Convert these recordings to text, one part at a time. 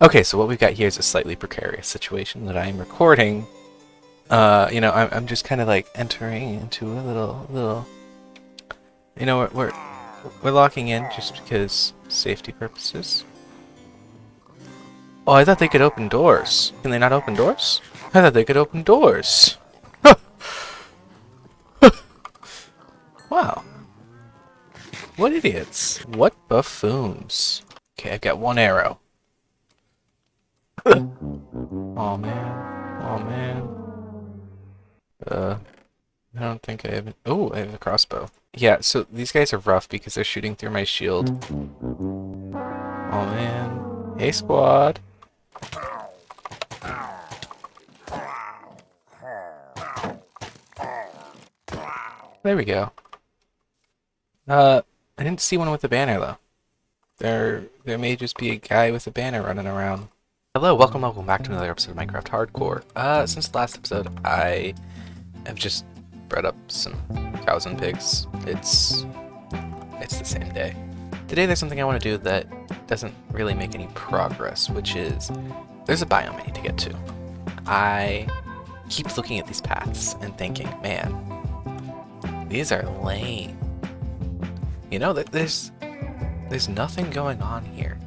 Okay, so what we've got here is a slightly precarious situation that I'm recording. I'm just kind of like entering into a little. We're locking in just because safety purposes. Oh, I thought they could open doors. Can they not open doors? I thought they could open doors. Wow, what idiots! What buffoons! Okay, I've got one arrow. Oh man, oh man. I don't think I have. Oh, I have a crossbow. Yeah, so these guys are rough because they're shooting through my shield. Oh man. Hey, squad. There we go. I didn't see one with a banner though. There may just be a guy with a banner running around. Hello, welcome back to another episode of Minecraft Hardcore. Since the last episode, I have just bred up some cows and pigs. It's the same day. Today there's something I want to do that doesn't really make any progress, which is there's a biome I need to get to. I keep looking at these paths and thinking, man, these are lame. You know, there's nothing going on here.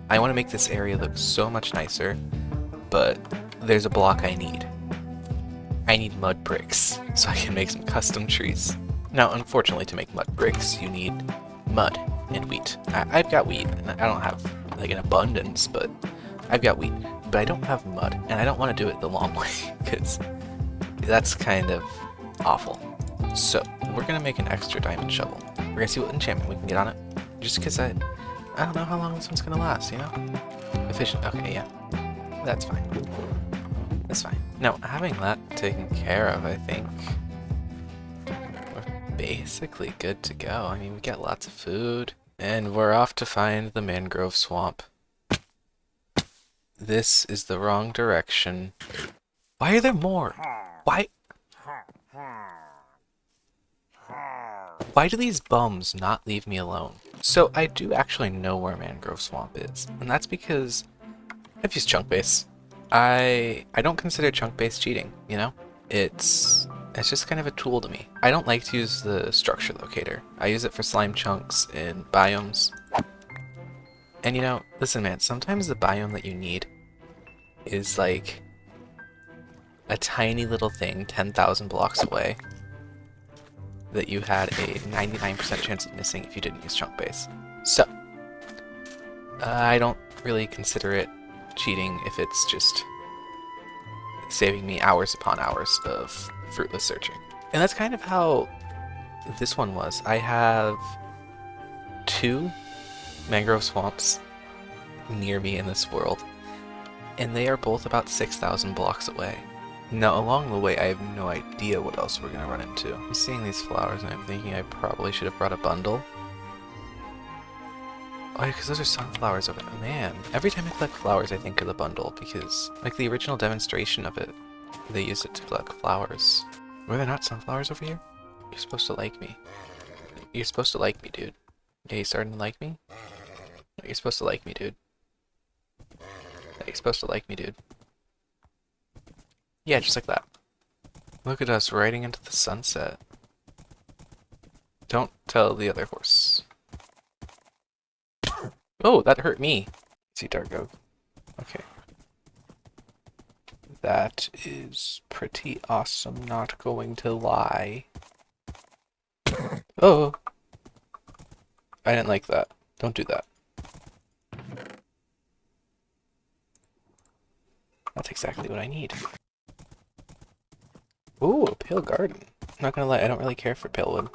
I want to make this area look so much nicer, but there's a block I need. I need mud bricks so I can make some custom trees. Now, unfortunately, to make mud bricks, you need mud and wheat. I've got wheat, and I don't have like an abundance, but I've got wheat. But I don't have mud, and I don't want to do it the long way because that's kind of awful. So we're gonna make an extra diamond shovel. We're gonna see what enchantment we can get on it, just because I don't know how long this one's gonna last. You know, efficient. Okay, yeah, that's fine. That's fine. Now, having that taken care of, I think we're basically good to go. I mean, we get lots of food, and we're off to find the mangrove swamp. This is the wrong direction. Why are there more? Why do these bums not leave me alone? So I do actually know where mangrove swamp is, and that's because I've used chunk base. I don't consider chunk base cheating, you know? It's just kind of a tool to me. I don't like to use the structure locator. I use it for slime chunks in biomes. And you know, listen man, sometimes the biome that you need is like a tiny little thing 10,000 blocks away that you had a 99% chance of missing if you didn't use chunk base. So, I don't really consider it cheating if it's just saving me hours upon hours of fruitless searching. And that's kind of how this one was. I have 2 mangrove swamps near me in this world, and they are both about 6,000 blocks away. Now, along the way, I have no idea what else we're going to run into. I'm seeing these flowers and I'm thinking I probably should have brought a bundle. Oh yeah, because those are sunflowers over there. Man, every time I collect flowers I think of the bundle, because, like, the original demonstration of it, they used it to collect flowers. Were there not sunflowers over here? You're supposed to like me. You're supposed to like me, dude. Yeah, you starting to like me? No, you're supposed to like me, dude. Yeah, you're supposed to like me, dude. Yeah, just like that. Look at us riding into the sunset. Don't tell the other horse. Oh, that hurt me. See, Dargo. Okay. That is pretty awesome, not going to lie. Oh! I didn't like that. Don't do that. That's exactly what I need. Ooh, a pale garden. I'm not gonna lie, I don't really care for pale wood.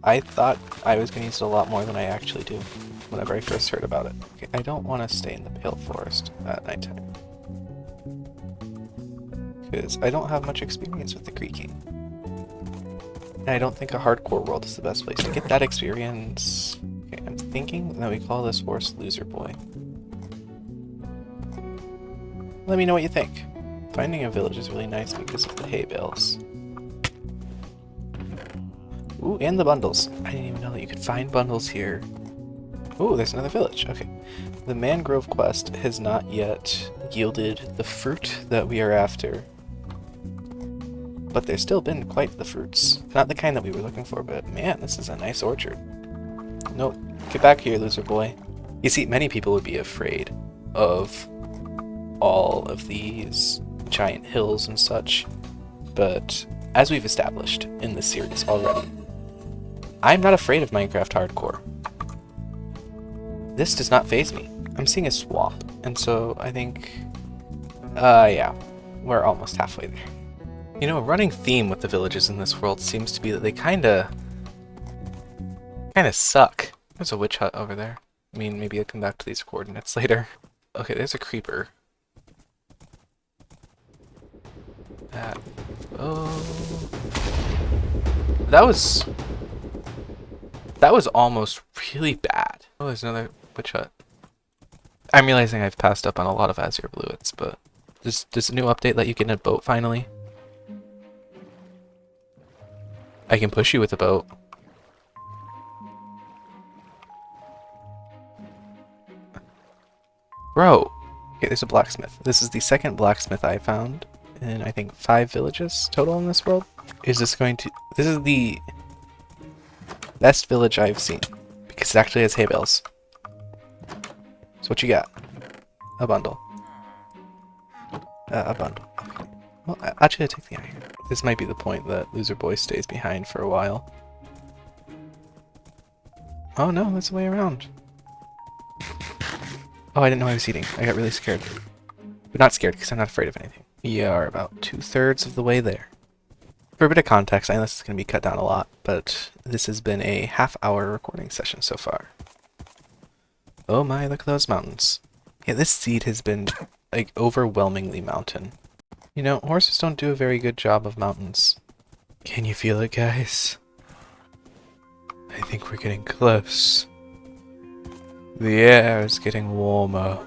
I thought I was gonna use it a lot more than I actually do whenever I first heard about it. Okay, I don't want to stay in the pale forest at nighttime, because I don't have much experience with the creaking. And I don't think a hardcore world is the best place to get that experience. Okay, I'm thinking that we call this horse Loser Boy. Let me know what you think. Finding a village is really nice because of the hay bales. Ooh, and the bundles. I didn't even know that you could find bundles here. Ooh, there's another village. Okay. The mangrove quest has not yet yielded the fruit that we are after. But there's still been quite the fruits. Not the kind that we were looking for, but man, this is a nice orchard. Nope. Get back here, loser boy. You see, many people would be afraid of all of these giant hills and such, but as we've established in this series already, I'm not afraid of Minecraft Hardcore. This does not faze me. I'm seeing a swamp, and so I think, yeah, we're almost halfway there. You know, a running theme with the villages in this world seems to be that they kinda suck. There's a witch hut over there. I mean, maybe I'll come back to these coordinates later. Okay, there's a creeper. Oh, that was almost really bad. Oh, there's another witch hut. I'm realizing I've passed up on a lot of Azure Bluets, but does a new update let you get in a boat finally? I can push you with a boat. Bro! Okay, there's a blacksmith. This is the second blacksmith I found in, I think, 5 villages total in this world. Is this going to... This is the best village I've seen, because it actually has hay bales. So what you got? A bundle. A bundle. Okay. Well, actually, I take the iron. This might be the point that Loser Boy stays behind for a while. Oh no, that's the way around. Oh, I didn't know I was eating. I got really scared. But not scared, because I'm not afraid of anything. We are about 2/3 of the way there. For a bit of context, I know this is going to be cut down a lot, but this has been a half-hour recording session so far. Oh my, look at those mountains. Yeah, this seed has been, like, overwhelmingly mountain. You know, horses don't do a very good job of mountains. Can you feel it, guys? I think we're getting close. The air is getting warmer.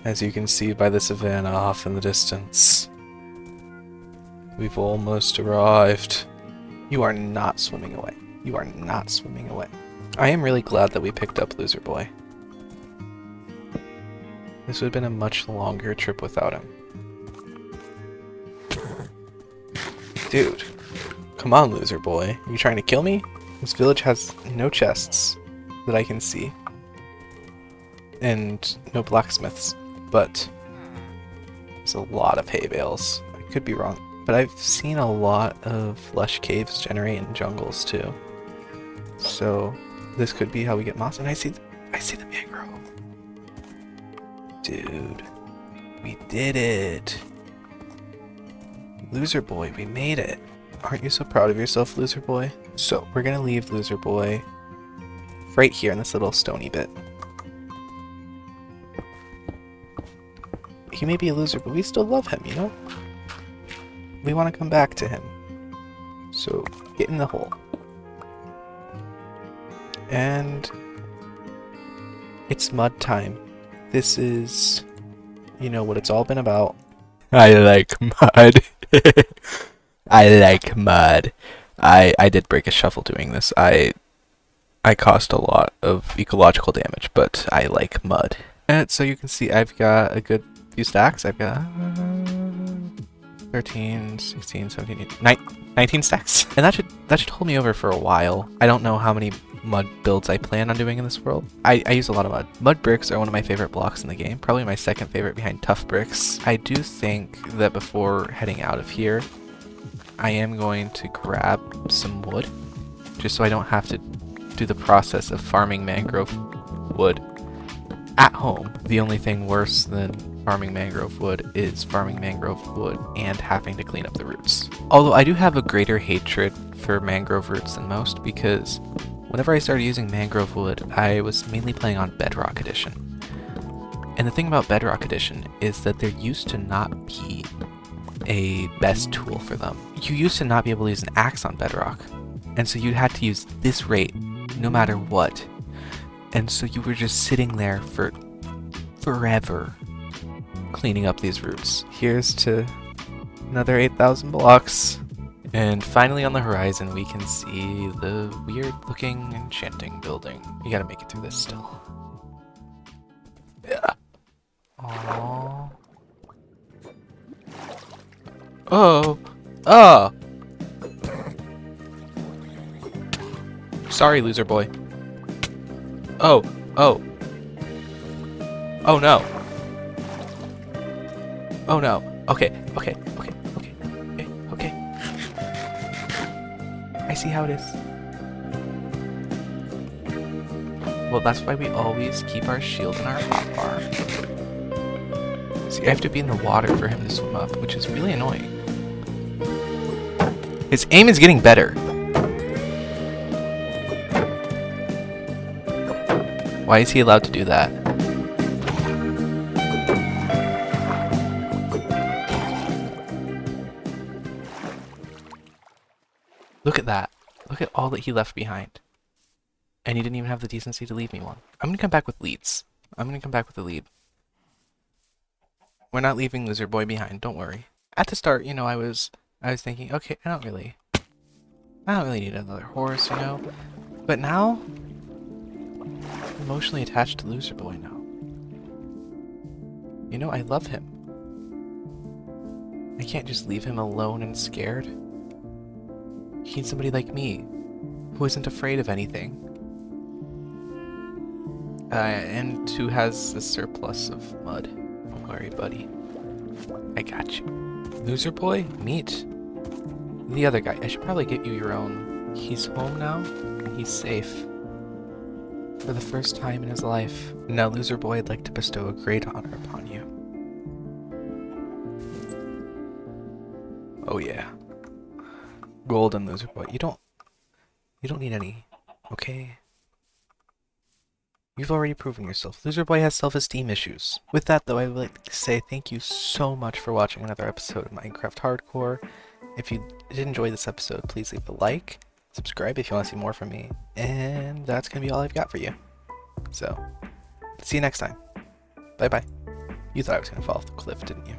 As you can see by the savannah off in the distance. We've almost arrived. You are not swimming away. You are not swimming away. I am really glad that we picked up Loser Boy. This would have been a much longer trip without him. Dude, come on, Loser Boy. Are you trying to kill me? This village has no chests that I can see. And no blacksmiths, but there's a lot of hay bales. I could be wrong, but I've seen a lot of lush caves generate in jungles too. So this could be how we get moss. And I see the mangrove. Dude, we did it. Loser Boy, we made it. Aren't you so proud of yourself, Loser Boy? So we're gonna leave Loser Boy right here in this little stony bit. He may be a loser, but we still love him, you know? We want to come back to him. So get in the hole. And it's mud time. This is, you know, what it's all been about. I like mud. I like mud. I did break a shovel doing this. I caused a lot of ecological damage, but I like mud. And so you can see I've got a good few stacks. I've got 13, 16, 17, 18, 19 stacks. And that should hold me over for a while. I don't know how many mud builds I plan on doing in this world. I use a lot of mud. Mud bricks are one of my favorite blocks in the game. Probably my second favorite behind tough bricks. I do think that before heading out of here, I am going to grab some wood, just so I don't have to do the process of farming mangrove wood at home. The only thing worse than farming mangrove wood is farming mangrove wood and having to clean up the roots. Although I do have a greater hatred for mangrove roots than most, because whenever I started using mangrove wood, I was mainly playing on Bedrock Edition. And the thing about Bedrock Edition is that there used to not be a best tool for them. You used to not be able to use an axe on Bedrock, and so you had to use this rate no matter what. And so you were just sitting there for forever cleaning up these roots. Here's to another 8,000 blocks. And finally on the horizon we can see the weird looking enchanting building. You gotta make it through this still. Yeah. Aww. Oh! Oh! Sorry, loser boy. Oh! Oh! Oh no! Oh no! Okay, okay, okay, okay, okay, okay. I see how it is. Well, that's why we always keep our shield in our hotbar. See, I have to be in the water for him to swim up, which is really annoying. His aim is getting better. Why is he allowed to do that? Look at that. Look at all that he left behind. And he didn't even have the decency to leave me one. I'm gonna come back with leads. I'm gonna come back with a lead. We're not leaving Loser Boy behind, don't worry. At the start, you know, I was thinking, okay, I don't really need another horse, you know? But now, I'm emotionally attached to Loser Boy now. You know, I love him. I can't just leave him alone and scared. He needs somebody like me, who isn't afraid of anything. And who has a surplus of mud. Don't worry, buddy. I got you. Loser Boy, meet the other guy. I should probably get you your own. He's home now, and he's safe. For the first time in his life. Now, Loser Boy, I'd like to bestow a great honor upon you. Oh yeah. Golden Loser Boy. You don't need any, okay? You've already proven yourself. Loser Boy has self-esteem issues. With that, though, I would like to say thank you so much for watching another episode of Minecraft Hardcore. If you did enjoy this episode, please leave a like, subscribe if you want to see more from me, and that's going to be all I've got for you. So, see you next time. Bye-bye. You thought I was going to fall off the cliff, didn't you?